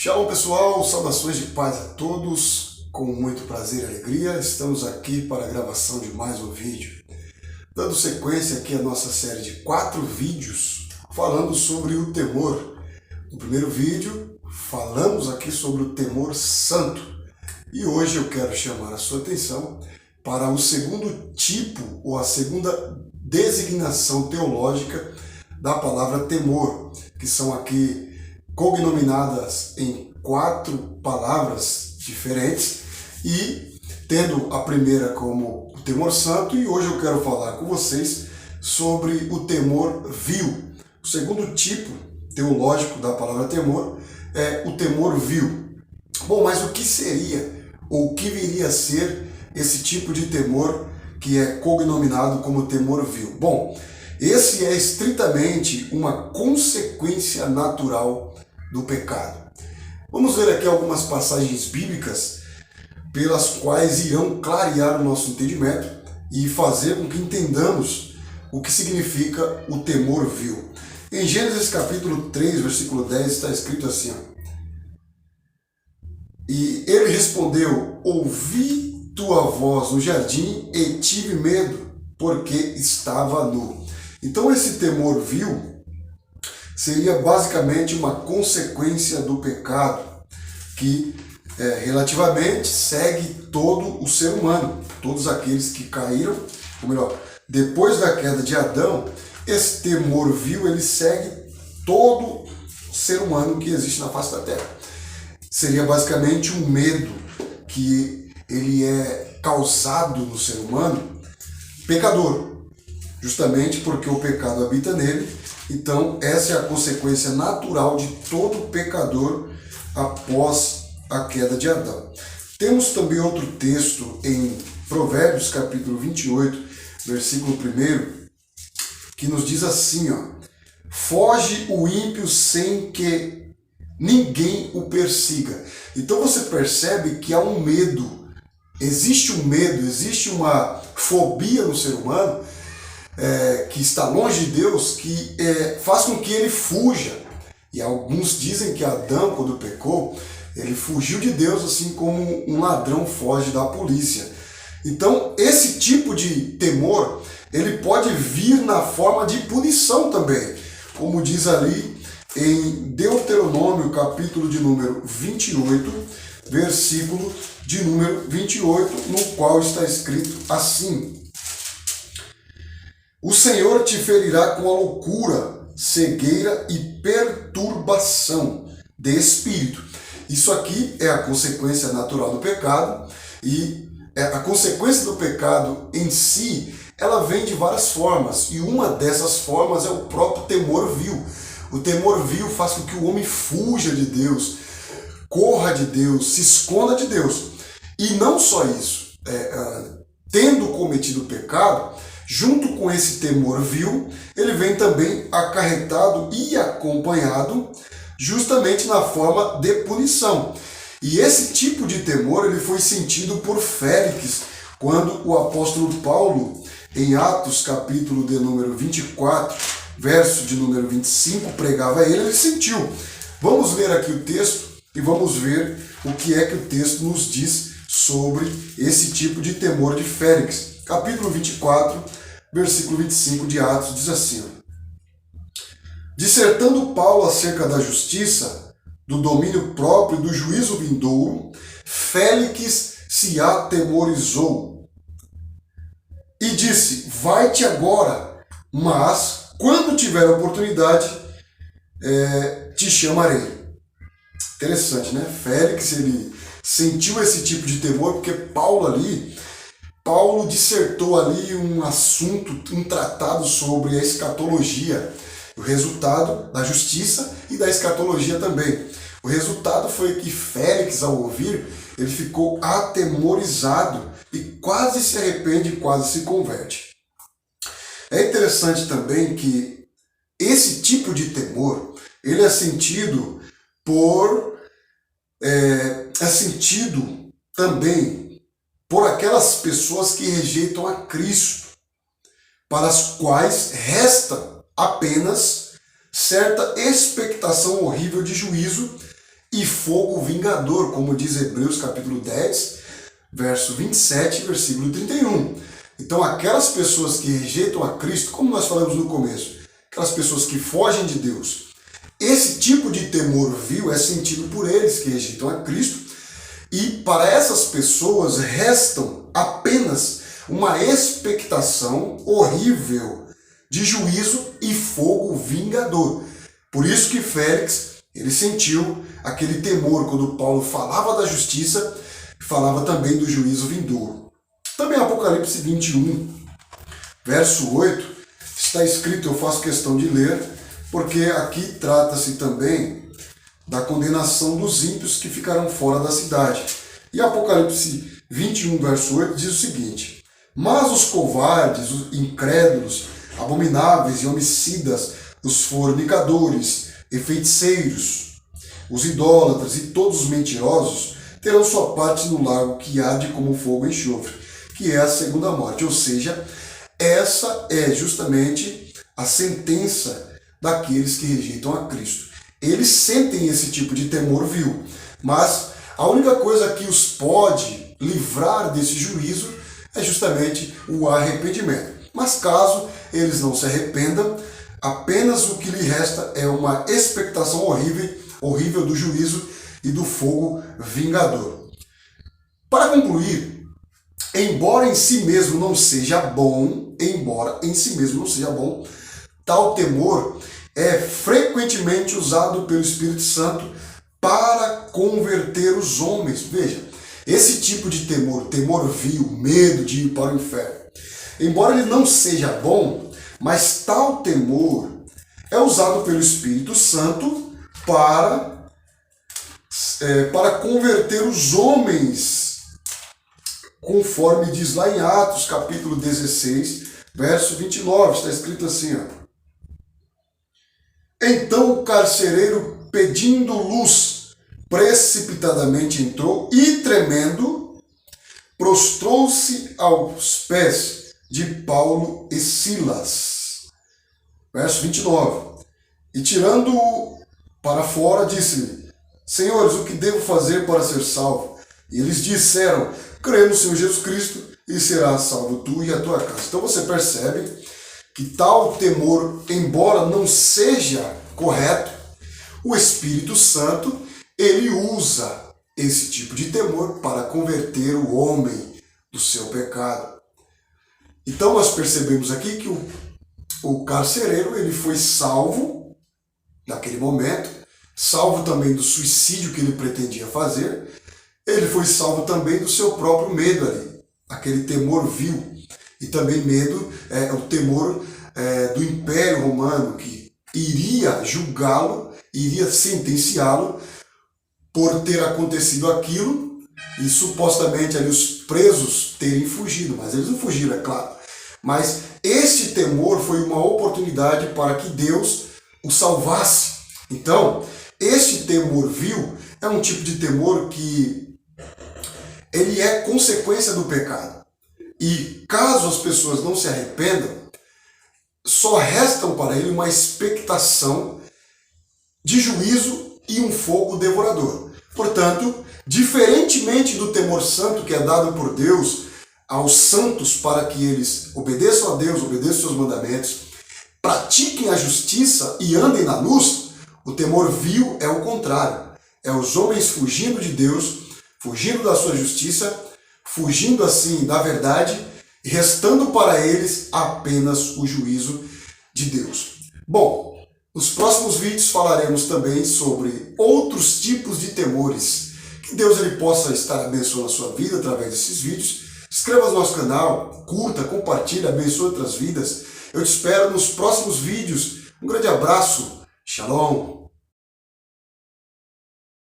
Shalom pessoal, saudações de paz a todos, com muito prazer e alegria, estamos aqui para a gravação de mais um vídeo, dando sequência aqui à nossa série de 4 vídeos falando sobre o temor. No primeiro vídeo falamos aqui sobre o temor santo e hoje eu quero chamar a sua atenção para o segundo tipo ou a segunda designação teológica da palavra temor, que são aqui cognominadas em 4 palavras diferentes e tendo a primeira como o temor santo, e hoje eu quero falar com vocês sobre o temor vil. O segundo tipo teológico da palavra temor é o temor vil. Bom, mas o que seria ou o que viria a ser esse tipo de temor que é cognominado como temor vil? Bom, esse é estritamente uma consequência natural do pecado. Vamos ver aqui algumas passagens bíblicas pelas quais irão clarear o nosso entendimento e fazer com que entendamos o que significa o temor vil. Em Gênesis capítulo 3, versículo 10, está escrito assim, e ele respondeu, ouvi tua voz no jardim e tive medo, porque estava nu. Então esse temor vil seria basicamente uma consequência do pecado que relativamente segue todo o ser humano, todos aqueles que caíram, ou melhor, depois da queda de Adão, esse temor vil ele segue todo ser humano que existe na face da terra. Seria basicamente um medo que ele é causado no ser humano pecador, justamente porque o pecado habita nele. Então, essa é a consequência natural de todo pecador após a queda de Adão. Temos também outro texto em Provérbios, capítulo 28, versículo 1, que nos diz assim, foge o ímpio sem que ninguém o persiga. Então você percebe que há um medo, existe uma fobia no ser humano, que está longe de Deus, que faz com que ele fuja. E alguns dizem que Adão, quando pecou, ele fugiu de Deus assim como um ladrão foge da polícia. Então, esse tipo de temor, ele pode vir na forma de punição também. Como diz ali em Deuteronômio, capítulo de número 28, versículo de número 28, no qual está escrito assim: o Senhor te ferirá com a loucura, cegueira e perturbação de espírito. Isso aqui é a consequência natural do pecado, e a consequência do pecado em si, ela vem de várias formas, e uma dessas formas é o próprio temor vil. O temor vil faz com que o homem fuja de Deus, corra de Deus, se esconda de Deus. E não só isso, tendo cometido o pecado, junto com esse temor vil, ele vem também acarretado e acompanhado justamente na forma de punição. E esse tipo de temor ele foi sentido por Félix, quando o apóstolo Paulo, em Atos capítulo de número 24, verso de número 25, pregava ele sentiu. Vamos ler aqui o texto e vamos ver o que é que o texto nos diz sobre esse tipo de temor de Félix. Capítulo 24, versículo 25 de Atos, diz assim: dissertando Paulo acerca da justiça, do domínio próprio e do juízo vindouro, Félix se atemorizou e disse, vai-te agora, mas quando tiver oportunidade, te chamarei. Interessante, né? Félix, ele sentiu esse tipo de temor porque Paulo dissertou ali um assunto, um tratado sobre a escatologia, o resultado da justiça e da escatologia também. O resultado foi que Félix, ao ouvir, ele ficou atemorizado e quase se arrepende, quase se converte. É interessante também que esse tipo de temor, ele é sentido também por aquelas pessoas que rejeitam a Cristo, para as quais resta apenas certa expectação horrível de juízo e fogo vingador, como diz Hebreus capítulo 10, verso 27 e versículo 31. Então aquelas pessoas que rejeitam a Cristo, como nós falamos no começo, aquelas pessoas que fogem de Deus, esse tipo de temor vil é sentido por eles que rejeitam a Cristo, e para essas pessoas restam apenas uma expectação horrível de juízo e fogo vingador. Por isso que Félix, ele sentiu aquele temor quando Paulo falava da justiça e falava também do juízo vindouro. Também Apocalipse 21, verso 8, está escrito, eu faço questão de ler, porque aqui trata-se também da condenação dos ímpios que ficarão fora da cidade. E Apocalipse 21, verso 8 diz o seguinte: mas os covardes, os incrédulos, abomináveis e homicidas, os fornicadores e feiticeiros, os idólatras e todos os mentirosos terão sua parte no lago que arde como fogo e enxofre, que é a segunda morte. Ou seja, essa é justamente a sentença daqueles que rejeitam a Cristo. Eles sentem esse tipo de temor vil, mas a única coisa que os pode livrar desse juízo é justamente o arrependimento. Mas caso eles não se arrependam, apenas o que lhe resta é uma expectação horrível do juízo e do fogo vingador. Para concluir, embora em si mesmo não seja bom, tal temor é frequentemente usado pelo Espírito Santo para converter os homens. Veja, esse tipo de temor vil, medo de ir para o inferno, embora ele não seja bom, mas tal temor é usado pelo Espírito Santo para converter os homens, conforme diz lá em Atos capítulo 16, verso 29, está escrito assim, ó: então o carcereiro, pedindo luz, precipitadamente entrou e, tremendo, prostrou-se aos pés de Paulo e Silas. Verso 29. E tirando-o para fora, disse-lhe: Senhores, o que devo fazer para ser salvo? E eles disseram: crê no Senhor Jesus Cristo e serás salvo tu e a tua casa. Então você percebe que tal temor, embora não seja correto, o Espírito Santo, ele usa esse tipo de temor para converter o homem do seu pecado. Então nós percebemos aqui que o carcereiro, ele foi salvo naquele momento, salvo também do suicídio que ele pretendia fazer, ele foi salvo também do seu próprio medo ali, aquele temor vil, e também medo, o temor do Império Romano, que iria julgá-lo, iria sentenciá-lo por ter acontecido aquilo, e supostamente ali os presos terem fugido, mas eles não fugiram, é claro. Mas este temor foi uma oportunidade para que Deus o salvasse. Então, este temor vil é um tipo de temor que ele é consequência do pecado. E caso as pessoas não se arrependam, só restam para ele uma expectação de juízo e um fogo devorador. Portanto, diferentemente do temor santo que é dado por Deus aos santos para que eles obedeçam a Deus, obedeçam seus mandamentos, pratiquem a justiça e andem na luz, o temor vil é o contrário. É os homens fugindo de Deus, fugindo da sua justiça, fugindo assim da verdade, e restando para eles apenas o juízo de Deus. Bom, nos próximos vídeos falaremos também sobre outros tipos de temores. Que Deus ele possa estar abençoando a sua vida através desses vídeos. Inscreva no nosso canal, curta, compartilhe, abençoe outras vidas. Eu te espero nos próximos vídeos. Um grande abraço. Shalom.